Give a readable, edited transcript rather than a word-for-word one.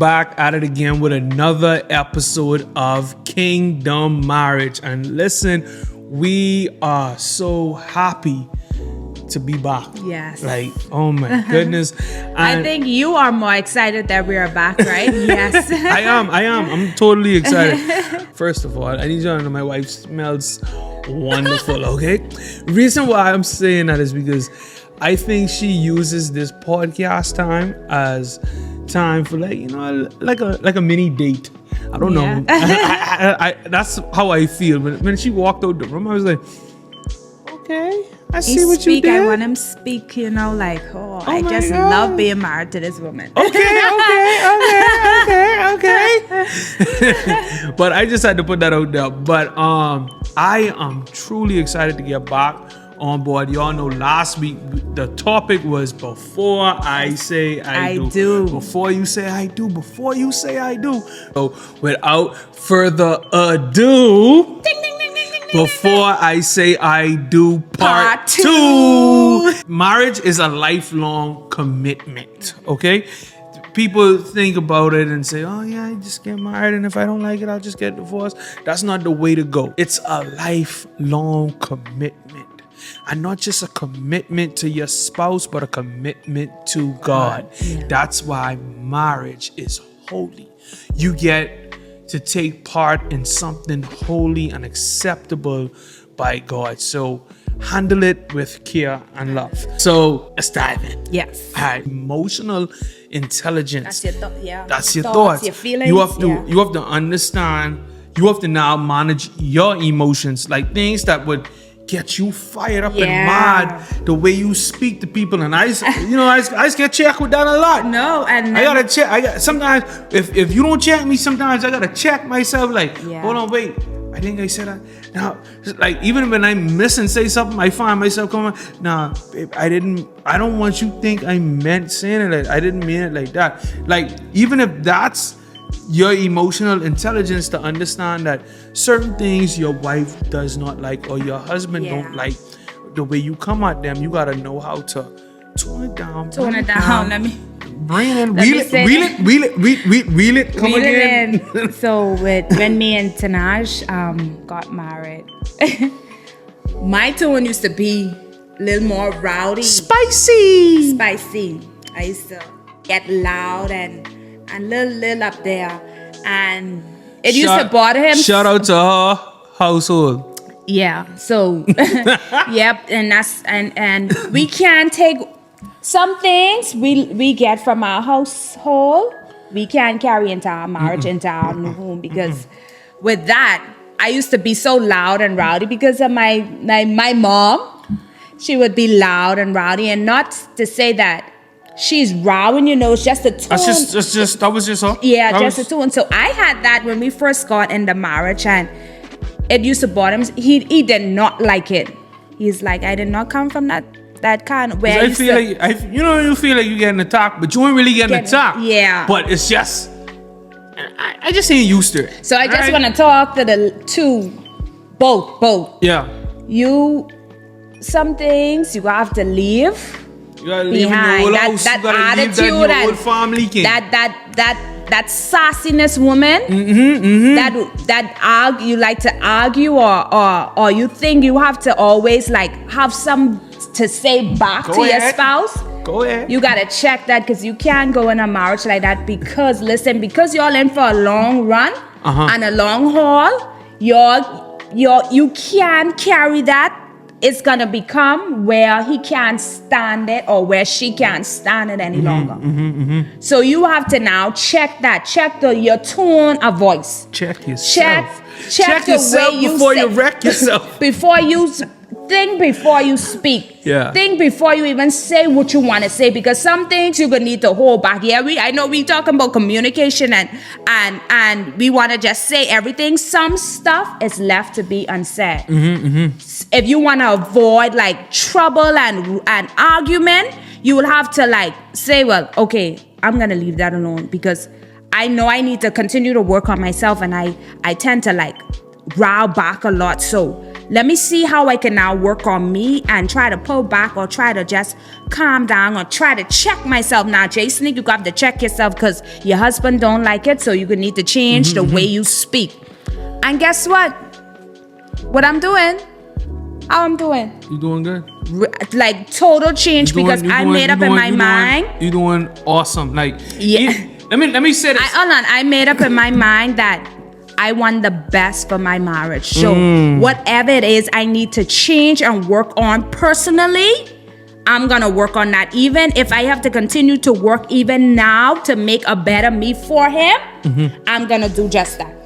Back at it again with another episode of Kingdom Marriage. And listen, we are so happy to be back. Yes. Like, oh my goodness. And I think you are more excited that we are back, right? Yes. I am. I'm totally excited. First of all, I need you to know my wife smells wonderful, okay? Reason why I'm saying that is because I think she uses this podcast time as time for like a mini date. I don't know. I that's how I feel. When she walked out the room, I was like, okay, I see what you did. I want him to speak, I just love being married to this woman. Okay. But I just had to put that out there. But I am truly excited to get back on board. Y'all know last week the topic was before I say I do. Before you say I do. Before you say I do. So without further ado, Ding, ding, ding, ding, ding, before I say I do part two. Marriage is a lifelong commitment, okay? People think about it and say, oh yeah, I just get married and if I don't like it, I'll just get divorced. That's not the way to go. It's a lifelong commitment. And not just a commitment to your spouse, but a commitment to God. Yeah. That's why marriage is holy. You get to take part in something holy and acceptable by God. So handle it with care and love. So let's dive in. Yes. All right. Emotional intelligence. That's your thought. Yeah. That's your thoughts. Your feelings. You have to understand. You have to now manage your emotions, like things that would get you fired up and mad. The way you speak to people, and I just get checked with that a lot. No, and I gotta check. Sometimes if you don't check me, sometimes I gotta check myself. Like, hold on, wait. I think I said that. Now, like even when I miss and say something, I find myself coming. Nah, babe, I don't want you to think I meant saying it. Like, I didn't mean it like that. Like even if that's your emotional intelligence to understand that certain things your wife does not like or your husband don't like, the way you come at them, you gotta know how to tone it down. Let me bring it in, wheel it. Come again. So when me and Tanaj got married, my tone used to be a little more rowdy, spicy. I used to get loud and little up there, and it used to bother him. Shout out to her household. Yeah. So, yep, and that's and we can take some things we get from our household. We can carry into our marriage, into our new home, because with that, I used to be so loud and rowdy because of my mom. She would be loud and rowdy, and not to say that she's rowing, it's just a tone. That was just her? Yeah, just a tone. So I had that when we first got in the marriage, and it used to bother him. He did not like it. He's like, I did not come from that kind of where you feel like you're getting attacked, but you ain't really getting attacked. Yeah. But it's just, I just ain't used to it. So I just want to talk to the two, both. Yeah. Some things you have to leave. You gotta leave in your old house. That you gotta attitude leave that in your old family, king. That sassiness woman. That you like to argue or you think you have to always like have some to say back to your spouse. Go ahead. You gotta check that, because you can't go in a marriage like that, because y'all in for a long run and a long haul. You can't carry that. It's gonna become where he can't stand it or where she can't stand it any longer. So you have to now check that. Check your tone of voice. Check yourself. Check the yourself way you before you wreck yourself. Think before you speak. Yeah. Think before you even say what you want to say, because some things you're gonna need to hold back. Yeah, I know we talking about communication and we want to just say everything. Some stuff is left to be unsaid. If you want to avoid like trouble and argument, you will have to like say, well, okay, I'm gonna leave that alone, because I know I need to continue to work on myself, and I tend to like row back a lot. So let me see how I can now work on me and try to pull back or try to just calm down or try to check myself. Now, Jason, you got to check yourself because your husband don't like it, so you're going to need to change the way you speak. And guess what? What I'm doing, how I'm doing. You doing good? Like total change because I made up in my mind. You doing awesome. Like, yeah. Let me say this. Hold on. I made up in my mind that I want the best for my marriage. So whatever it is I need to change and work on personally, I'm going to work on that. Even if I have to continue to work even now to make a better me for him, I'm going to do just that.